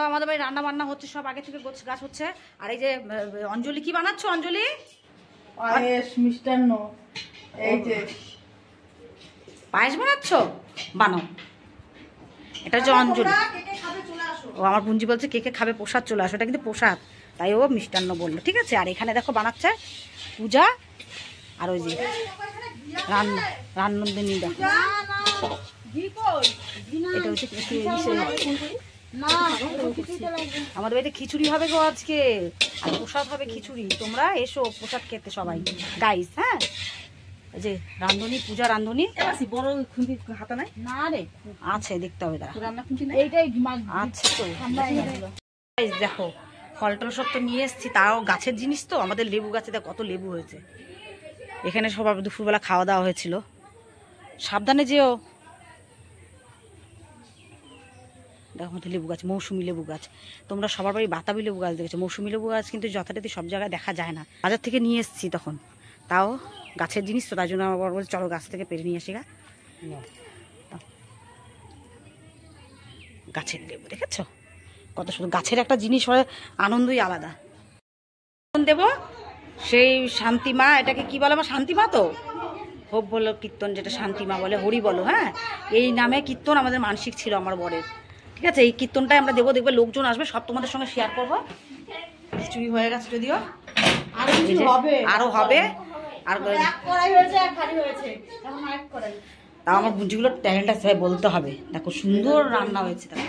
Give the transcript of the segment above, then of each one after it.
আমাদের বাড়ি রান্না বান্না হচ্ছে, সব আগে থেকে গোছ গাছ হচ্ছে। আর এই যে অঞ্জলি কি বানাচ্ছ? অঞ্জলি পায়েস মিষ্টান্ন, এই যে পায়েস বানাচ্ছ, বানাও। এটা হচ্ছে অঞ্জলি। ও আমার পুঞ্জি বলছে কে কে খাবে প্রসাদ চলে আসো, এটা কিন্তু প্রসাদ, তাই ও মিষ্টান্ন বললো। ঠিক আছে। আর এখানে দেখো বানাচ্ছে পূজা, আর ওই যে রান্নন্দিনী দেখো, এটা হচ্ছে আমাদের বাড়িতে খিচুড়ি হবে গো আজকে, আর প্রসাদ হবে খিচুড়ি। তোমরা এসো প্রসাদ খেতে সবাই গাইস। হ্যাঁ, এই যে রান্ধুনি, পূজা রান্ধুনি। বড় খুন্তি হাতা নাই না রে, আছে দেখতে হবে তারা। রান্না খুন্তি নাই, এইটাই আচ্ছা তো গাইস দেখো ফল টল সব তো নিয়ে এসেছি, তাও গাছের জিনিস তো। আমাদের লেবু গাছে দেখো কত লেবু হয়েছে। এখানে সবার দুপুরবেলা খাওয়া দাওয়া হয়েছিল। সাবধানে যেও। দেখো আমাদের লেবু গাছ, মৌসুমি লেবু গাছ। তোমরা সবার বাড়ি বাতাবি লেবু গাছ দেখেছো, মৌসুমি লেবু গাছ কিন্তু যথারীতি সব জায়গায় দেখা যায় না। বাজার থেকে নিয়ে এসেছি তখন, তাও গাছের জিনিস তো, তাই জন্য আমার বড় বলছে চলো গাছ থেকে পেরে নিয়ে আসি গা। গাছের লেবু দেখেছো কত সুন্দর। গাছের একটা জিনিস হয় আনন্দই আলাদা। দেব সেই শান্তিমা, এটাকে কি বলে আমার শান্তিমা তো, হোপ বলো কীর্তন, যেটা শান্তিমা বলে, হরি বলো। হ্যাঁ, এই নামে কীর্তন আমাদের মানসিক ছিল আমার বরের। ঠিক আছে, এই কীর্তনটাই আমরা দেবো, দেখবে লোকজন আসবে, সব তোমাদের সঙ্গে শেয়ার করবো। খিচুড়ি হয়ে গেছে যদিও, আরো হবে। আর তাও আমার বুঝিগুলোর ট্যালেন্ট আছে ভাই, বলতে হবে। দেখো সুন্দর রান্না হয়েছে। তার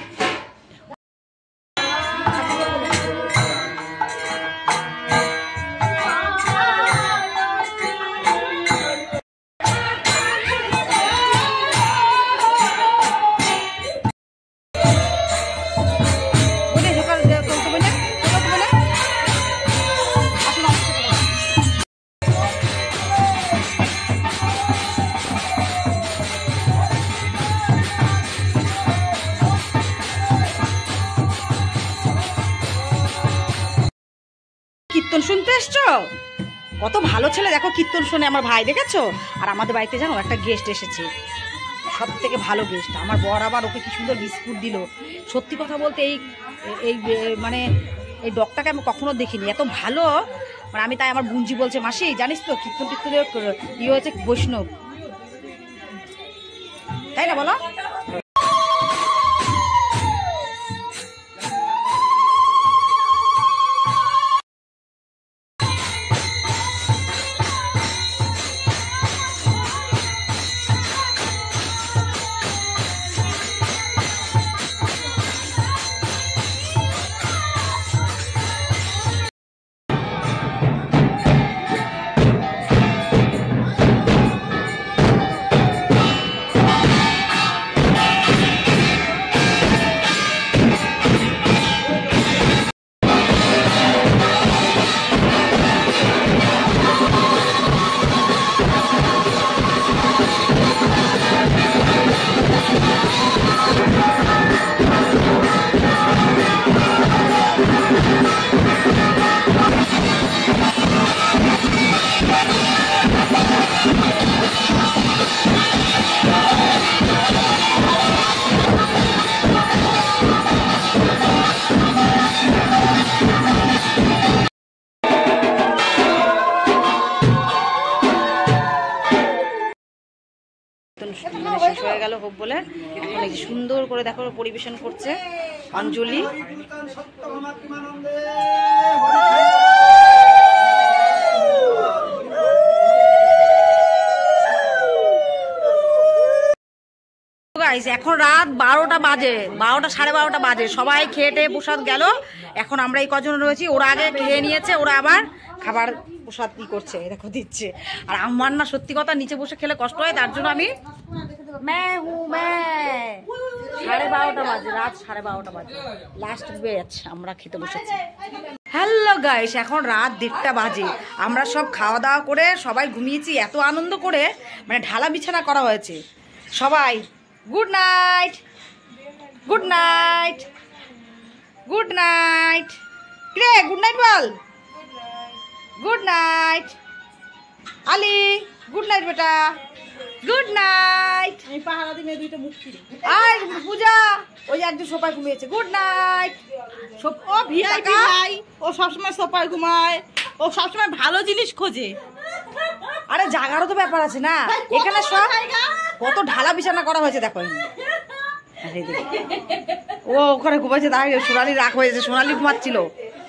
কীর্তন শুনতে এসছো, কত ভালো ছেলে দেখো, কীর্তন শুনে আমার ভাই দেখেছো। আর আমাদের বাড়িতে জানো একটা গেস্ট এসেছে, সব থেকে ভালো গেস্ট আমার বর। আবার ওকে কি সুন্দর বিস্কুট দিল। সত্যি কথা বলতে এই এই মানে এই ডগটাকে আমি কখনো দেখিনি, এত ভালো। মানে আমি তাই আমার বুঞ্জি বলছে মাসি জানিস তো কীর্তন টীর্তনের ইয়ে হয়েছে বৈষ্ণব, তাই না বলো? শেষ হয়ে গেল হোপ বলে। এখন এই সুন্দর করে দেখো পরিবেশন করছে অঞ্জলি। এখন রাত 12টা বাজে, 12টা সাড়ে 12টা বাজে। সবাই খেয়ে টেয়ে প্রসাদ গেল। এখন আমরা এই কজন রয়েছি, ওরা আগে খেয়ে নিয়েছে, ওরা আবার খাবার প্রসাদ কি করছে দেখো দিচ্ছে। আর আমার না সত্যি কথা নিচে বসে খেলে কষ্ট হয়, তার জন্য আমি সাড়ে 12টা বাজে, রাত সাড়ে 12টা বাজে লাস্ট ব্যাচ আমরা খেতে বসেছি। হ্যালো গাইস, এখন রাত 1:30টা বাজে। আমরা সব খাওয়া দাওয়া করে সবাই ঘুমিয়েছি, এত আনন্দ করে মানে ঢালা বিছানা করা হয়েছে। সবাই good night, good night, good night. রে গুড নাইট বল, গুড নাইট। আলি গুড নাইট বেটা। Good night. আমি পাহারা দিয়ে দুইটা মুখ কিনে। আর পূজা ওই যে একজন সোফায় ঘুমিয়েছে। Good night. ও ভিআইপি ভাই, ও সবসময় সোফায় ঘুমায়, ও সবসময় ভালো জিনিস খোঁজে। আরে জাগারও তো ব্যাপার আছে না, এখানে সব কত ঢালা বিছানা করা হয়েছে দেখো। ও ওখানে ঘুমাচ্ছে, দাঁড়িয়ে সোনালি রাগ হয়েছে, সোনালি ঘুমাচ্ছিল।